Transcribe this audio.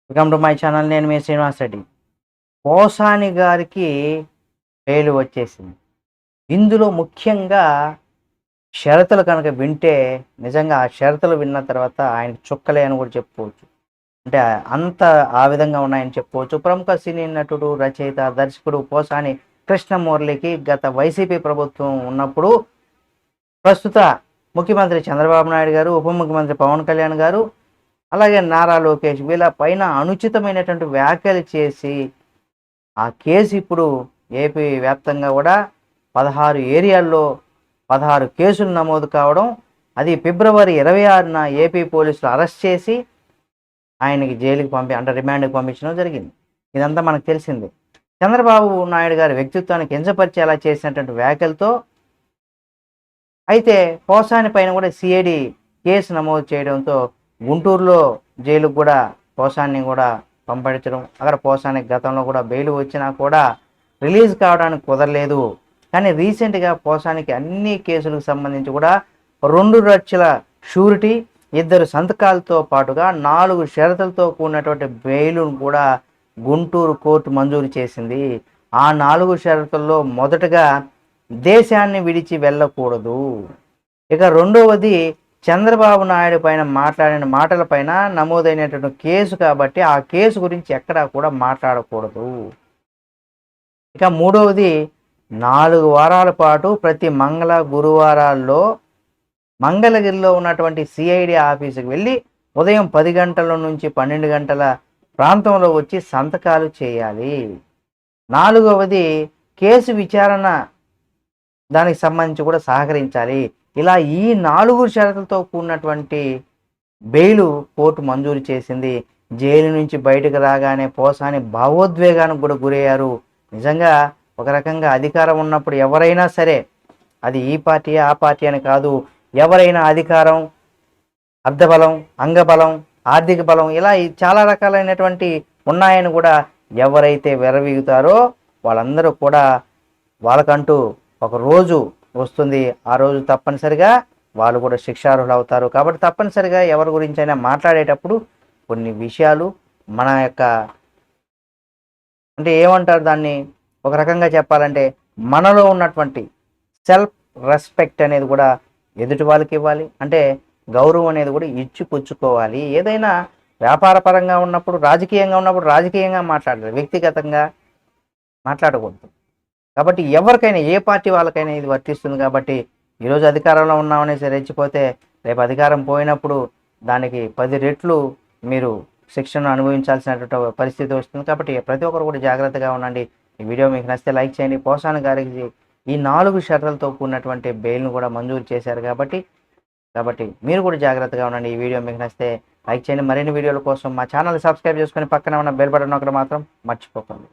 Welcome to my channel. నేను మీ శ్రీనివాస్ రెడ్డి. పోసాని గారికి bail వచ్చేసింది. ఇందులో ముఖ్యంగా షరతులు కనుక వింటే నిజంగా ఆ షరతులు విన్న తర్వాత ఆయనకి చుక్కలే అని కూడా చెప్పుకోవచ్చు. అంటే అంత ఆ విధంగా ఉన్నాయని చెప్పుకోవచ్చు. ప్రముఖ సినీ నటుడు, రచయిత, దర్శకుడు పోసాని కృష్ణమురళికి గత వైసీపీ ప్రభుత్వం ఉన్నప్పుడు ప్రస్తుత ముఖ్యమంత్రి చంద్రబాబు నాయుడు గారు, ఉప ముఖ్యమంత్రి పవన్ కళ్యాణ్ గారు, అలాగే నారా లోకేష్ వీళ్ళ పైన అనుచితమైనటువంటి వ్యాఖ్యలు చేసి ఆ కేసు ఇప్పుడు ఏపీ వ్యాప్తంగా కూడా 16 ఏరియాల్లో 16 కేసులు నమోదు కావడం, అది ఫిబ్రవరి 26న ఏపీ పోలీసులు అరెస్ట్ చేసి ఆయనకి జైలుకి అంటే రిమాండ్కి పంపించడం జరిగింది. ఇదంతా మనకు తెలిసింది. చంద్రబాబు నాయుడు గారి వ్యక్తిత్వాన్ని కించపరిచేలా చేసినటువంటి వ్యాఖ్యలతో అయితే పోసాని పైన కూడా సిఐడి కేసు నమోదు చేయడంతో గుంటూరులో జైలుకు కూడా పోసాన్ని కూడా పంపించడం, అక్కడ పోసానికి గతంలో కూడా బెయిల్ వచ్చినా కూడా రిలీజ్ కావడానికి కుదరలేదు. కానీ రీసెంట్గా పోసానికి అన్ని కేసులకు సంబంధించి కూడా 2 లక్షల షూరిటీ, 2 సంతకాలతో పాటుగా 4 షరతులతో కూడినటువంటి బెయిల్ను కూడా గుంటూరు కోర్టు మంజూరు చేసింది. ఆ 4 షరతుల్లో మొదటగా దేశాన్ని విడిచి వెళ్ళకూడదు. ఇక రెండవది చంద్రబాబు నాయుడు పైన మాట్లాడిన మాటలపైన నమోదైనటువంటి కేసు కాబట్టి ఆ కేసు గురించి ఎక్కడా కూడా మాట్లాడకూడదు. ఇక మూడవది 4 వారాల పాటు ప్రతి మంగళ గురువారాల్లో మంగళగిరిలో ఉన్నటువంటి సిఐడి ఆఫీసుకి వెళ్ళి ఉదయం 10 గంటల నుంచి 12 గంటల ప్రాంతంలో వచ్చి సంతకాలు చేయాలి. నాలుగవది కేసు విచారణ దానికి సంబంధించి కూడా సహకరించాలి. ఇలా ఈ 4 షరతులతో కూడినటువంటి బెయిలు కోర్టు మంజూరు చేసింది. జైలు నుంచి బయటకు రాగానే పోసాని భావోద్వేగానికి కూడా గురయ్యారు. నిజంగా ఒక రకంగా అధికారం ఉన్నప్పుడు ఎవరైనా సరే, అది ఈ పార్టీ ఆ పార్టీ అని కాదు, ఎవరైనా అధికారం, అర్ధబలం, అంగబలం, ఆర్థిక బలం ఇలా చాలా రకాలైనటువంటి ఉన్నాయని కూడా ఎవరైతే విర్రవీగుతారో వాళ్ళందరూ కూడా వాళ్ళకంటూ ఒక రోజు వస్తుంది. ఆ రోజు తప్పనిసరిగా వాళ్ళు కూడా శిక్షార్హులు అవుతారు. కాబట్టి తప్పనిసరిగా ఎవరి గురించి అయినా మాట్లాడేటప్పుడు కొన్ని విషయాలు మన యొక్క అంటే ఏమంటారు దాన్ని, ఒక రకంగా చెప్పాలంటే మనలో ఉన్నటువంటి సెల్ఫ్ రెస్పెక్ట్ అనేది కూడా ఎదుటి వాళ్ళకి ఇవ్వాలి. అంటే గౌరవం అనేది కూడా ఇచ్చిపుచ్చుకోవాలి. ఏదైనా వ్యాపార పరంగా ఉన్నప్పుడు, రాజకీయంగా ఉన్నప్పుడు రాజకీయంగా మాట్లాడాలి, వ్యక్తిగతంగా మాట్లాడకూడదు. కాబట్టి ఎవరికైనా ఏ పార్టీ వాళ్ళకైనా ఇది వర్తిస్తుంది. కాబట్టి ఈరోజు అధికారంలో ఉన్నామనేసి రెచ్చిపోతే రేపు అధికారం పోయినప్పుడు దానికి 10 రెట్లు మీరు శిక్షను అనుభవించాల్సినటువంటి పరిస్థితి వస్తుంది. కాబట్టి ప్రతి ఒక్కరు కూడా జాగ్రత్తగా ఉండండి. ఈ వీడియో మీకు నచ్చితే లైక్ చేయండి. పోసాని గారికి ఈ 4 షరతులతో కూడినటువంటి బెయిల్ను కూడా మంజూరు చేశారు కాబట్టి మీరు కూడా జాగ్రత్తగా ఉండండి. ఈ వీడియో మీకు నచ్చితే లైక్ చేయండి. మరిన్ని వీడియోల కోసం మా ఛానల్ సబ్స్క్రైబ్ చేసుకొని పక్కన ఉన్న బెల్ బటన్ నొక్కడం మాత్రం మర్చిపోకండి.